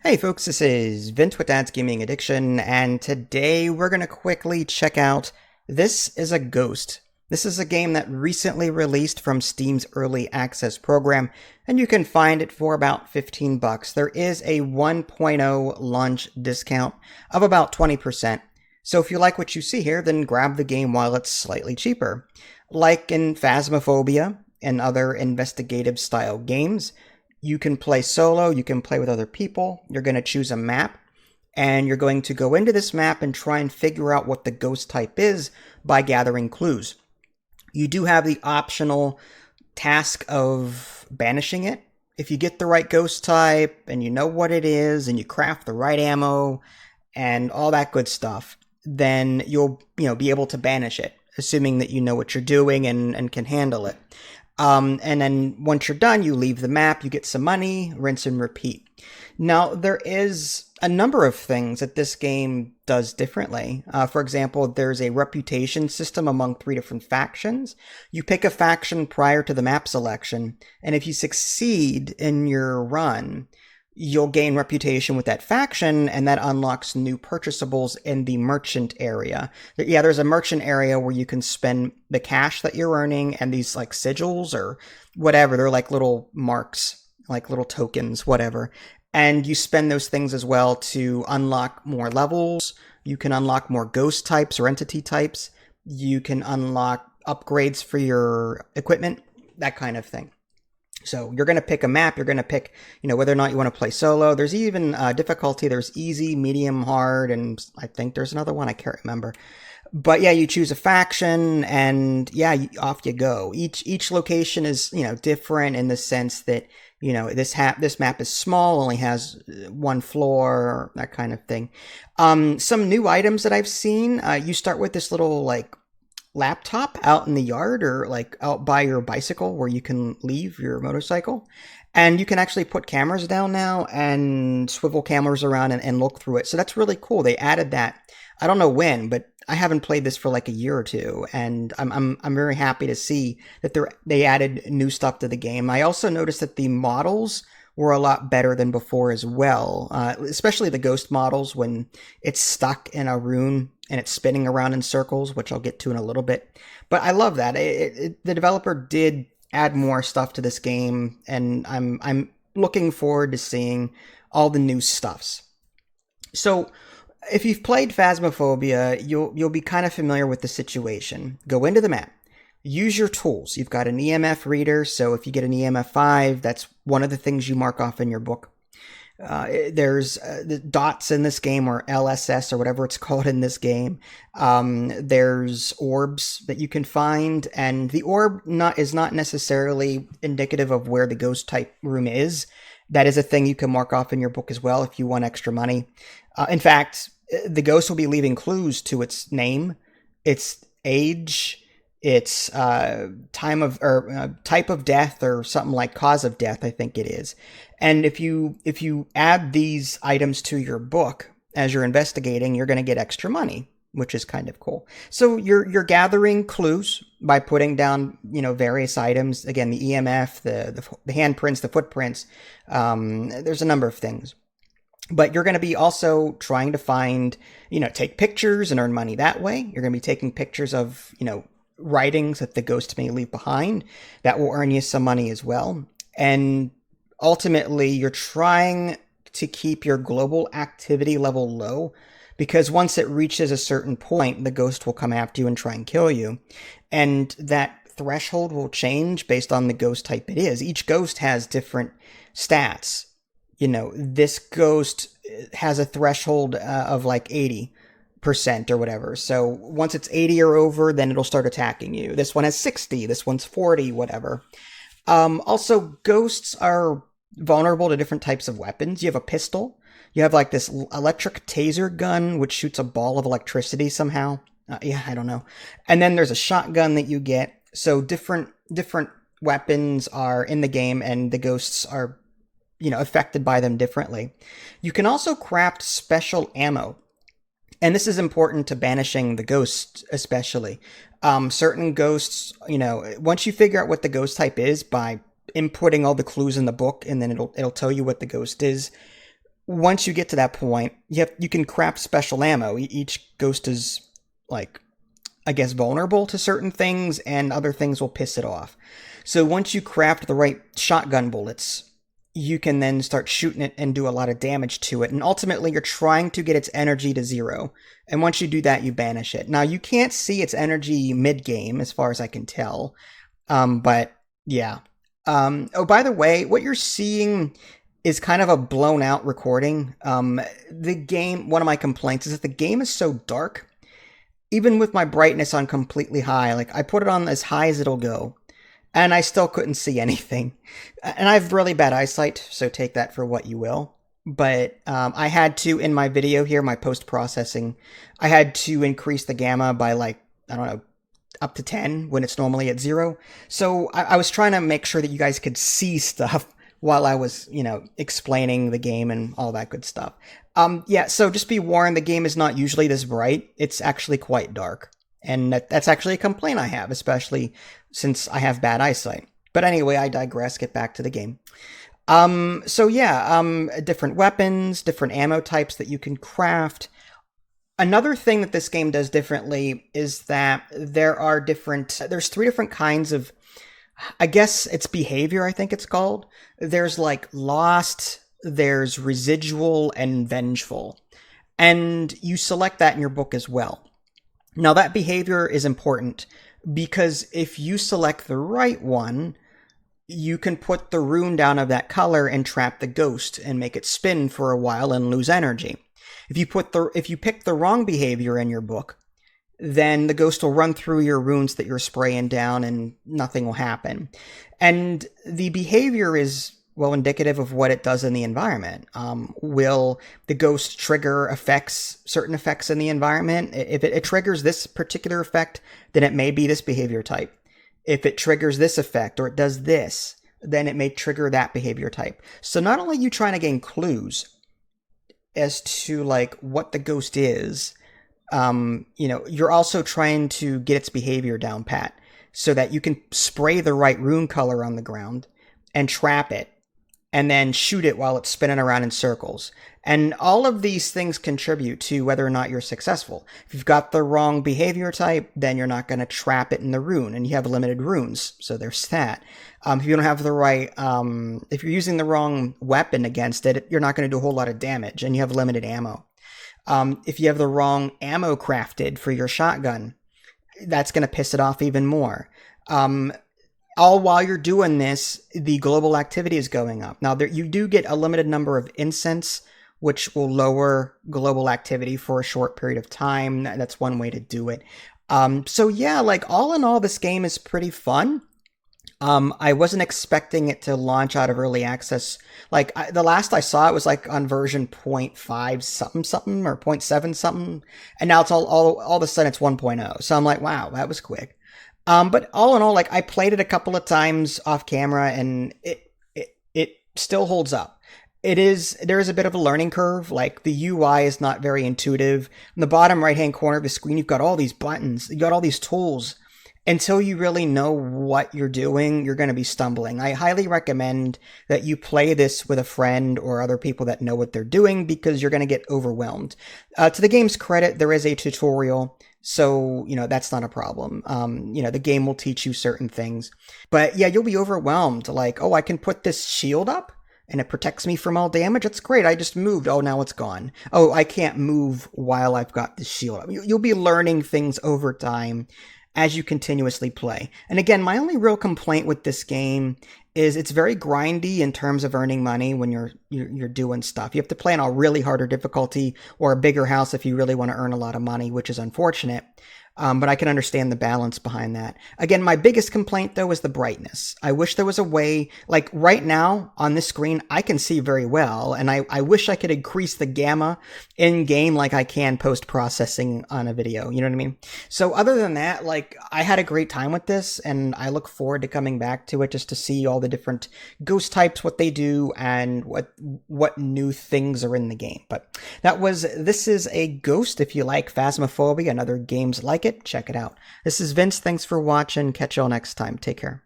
Hey folks, this is Vince with Dad's Gaming Addiction, and today we're going to quickly check out This is a Ghost. This is a game that recently released from Steam's Early Access program, and you can find it for about 15 bucks. There is a 1.0 launch discount of about 20%. So if you like what you see here, then grab the game while it's slightly cheaper. Like in Phasmophobia and other investigative style games, you can play solo, you can play with other people, you're going to choose a map, and you're going to go into this map and try and figure out what the ghost type is by gathering clues. You do have the optional task of banishing it. If you get the right ghost type, and you know what it is, and you craft the right ammo, and all that good stuff, then you'll be able to banish it, assuming that you know what you're doing and can handle it. And then once you're done, you leave the map, you get some money, rinse and repeat. Now, there is a number of things that this game does differently. For example, there's a reputation system among 3 different factions. You pick a faction prior to the map selection, and if you succeed in your run, you'll gain reputation with that faction, and that unlocks new purchasables in the merchant area. Yeah, there's a merchant area where you can spend the cash that you're earning and these like sigils or whatever. They're like little marks, like little tokens, whatever. And you spend those things as well to unlock more levels. You can unlock more ghost types or entity types. You can unlock upgrades for your equipment, that kind of thing. So you're going to pick a map, you're going to pick, whether or not you want to play solo. There's even difficulty. There's easy, medium, hard, and I think there's another one. I can't remember. But yeah, you choose a faction and yeah, off you go. Each location is, different in the sense that, this map is small, only has one floor, that kind of thing. Some new items that I've seen, you start with this little like laptop out in the yard or like out by your bicycle where you can leave your motorcycle, and you can actually put cameras down now and swivel cameras around and look through it. So that's really cool. They added that. I don't know when, but I haven't played this for like a year or two, and I'm very happy to see that they added new stuff to the game. I also noticed that the models were a lot better than before as well, especially the ghost models when it's stuck in a room and it's spinning around in circles, which I'll get to in a little bit. But I love that. The developer did add more stuff to this game, and I'm looking forward to seeing all the new stuffs. So if you've played Phasmophobia, you'll be kind of familiar with the situation. Go into the map. Use your tools. You've got an EMF reader, so if you get an EMF 5, that's one of the things you mark off in your book. There's the dots in this game, or LSS, or whatever it's called in this game. There's orbs that you can find, and the orb is not necessarily indicative of where the ghost type room is. That is a thing you can mark off in your book as well if you want extra money. In fact, the ghost will be leaving clues to its name, its age, its type of death, or something like cause of death, I think it is. And if you add these items to your book as you're investigating, you're going to get extra money, which is kind of cool. So you're gathering clues by putting down various items. Again, the EMF, the handprints, the footprints. There's a number of things. But you're going to be also trying to find, take pictures and earn money that way. You're going to be taking pictures of, writings that the ghost may leave behind. That will earn you some money as well. And ultimately, you're trying to keep your global activity level low, because once it reaches a certain point, the ghost will come after you and try and kill you. And that threshold will change based on the ghost type it is. Each ghost has different stats. This ghost has a threshold of like 80% or whatever. So once it's 80 or over, then it'll start attacking you. This one has 60, this one's 40, whatever. Also, ghosts are vulnerable to different types of weapons. You have a pistol. You have like this electric taser gun, which shoots a ball of electricity somehow. I don't know. And then there's a shotgun that you get. So different weapons are in the game, and the ghosts are affected by them differently. You can also craft special ammo. And this is important to banishing the ghosts, especially. Certain ghosts, once you figure out what the ghost type is by inputting all the clues in the book, and then it'll tell you what the ghost is, once you get to that point, you can craft special ammo. Each ghost is like, I guess, vulnerable to certain things, and other things will piss it off. So once you craft the right shotgun bullets, you can then start shooting it and do a lot of damage to it. And ultimately, you're trying to get its energy to 0. And once you do that, you banish it. Now, you can't see its energy mid-game, as far as I can tell. But yeah. Oh, by the way, what you're seeing is kind of a blown out recording. The game, one of my complaints is that the game is so dark. Even with my brightness on completely high, like I put it on as high as it'll go, and I still couldn't see anything. And I have really bad eyesight, so take that for what you will. But I had to, in my video here, my post-processing, I had to increase the gamma by like, I don't know, up to 10 when it's normally at 0. So I was trying to make sure that you guys could see stuff while I was, explaining the game and all that good stuff. Yeah, so just be warned, the game is not usually this bright. It's actually quite dark. And that's actually a complaint I have, especially since I have bad eyesight. But anyway, I digress. Get back to the game. So yeah, different weapons, different ammo types that you can craft. Another thing that this game does differently is that there's 3 different kinds of, I guess it's behavior, I think it's called. There's like lost, there's residual, and vengeful. And you select that in your book as well. Now that behavior is important because if you select the right one, you can put the rune down of that color and trap the ghost and make it spin for a while and lose energy. If you pick the wrong behavior in your book, then the ghost will run through your runes that you're spraying down and nothing will happen. And the behavior is, well, indicative of what it does in the environment. Will the ghost trigger certain effects in the environment? If it triggers this particular effect, then it may be this behavior type. If it triggers this effect or it does this, then it may trigger that behavior type. So not only are you trying to gain clues as to like what the ghost is, you're also trying to get its behavior down pat so that you can spray the right rune color on the ground and trap it and then shoot it while it's spinning around in circles. And all of these things contribute to whether or not you're successful. If you've got the wrong behavior type, then you're not going to trap it in the rune, and you have limited runes, so there's that. If you don't have the right, if you're using the wrong weapon against it, you're not going to do a whole lot of damage, and you have limited ammo. If you have the wrong ammo crafted for your shotgun, that's going to piss it off even more. All while you're doing this, the global activity is going up. Now, you do get a limited number of incense, which will lower global activity for a short period of time. That's one way to do it. So yeah, like all in all, this game is pretty fun. I wasn't expecting it to launch out of early access. Like the last I saw it was like on version 0.5 something or 0.7 something. And now it's all of a sudden it's 1.0. So I'm like, wow, that was quick. But all in all, like I played it a couple of times off camera and it still holds up. There is a bit of a learning curve. Like the UI is not very intuitive. In the bottom right hand corner of the screen, you've got all these buttons, you got all these tools. Until you really know what you're doing, you're going to be stumbling. I highly recommend that you play this with a friend or other people that know what they're doing because you're going to get overwhelmed. To the game's credit, there is a tutorial, so, that's not a problem. The game will teach you certain things. But yeah, you'll be overwhelmed. Like, oh, I can put this shield up and it protects me from all damage. That's great. I just moved. Oh, now it's gone. Oh, I can't move while I've got this shield up. You'll be learning things over time as you continuously play. And again, my only real complaint with this game is it's very grindy in terms of earning money when you're doing stuff. You have to play on a really harder difficulty or a bigger house if you really want to earn a lot of money, which is unfortunate. But I can understand the balance behind that. Again, my biggest complaint, though, is the brightness. I wish there was a way, like right now on this screen, I can see very well, and I wish I could increase the gamma in-game like I can post-processing on a video, you know what I mean? So other than that, like, I had a great time with this, and I look forward to coming back to it just to see all the different ghost types, what they do, and what new things are in the game. But this is a Ghost. If you like Phasmophobia and other games like it, check it out. This is Vince. Thanks for watching. Catch y'all next time. Take care.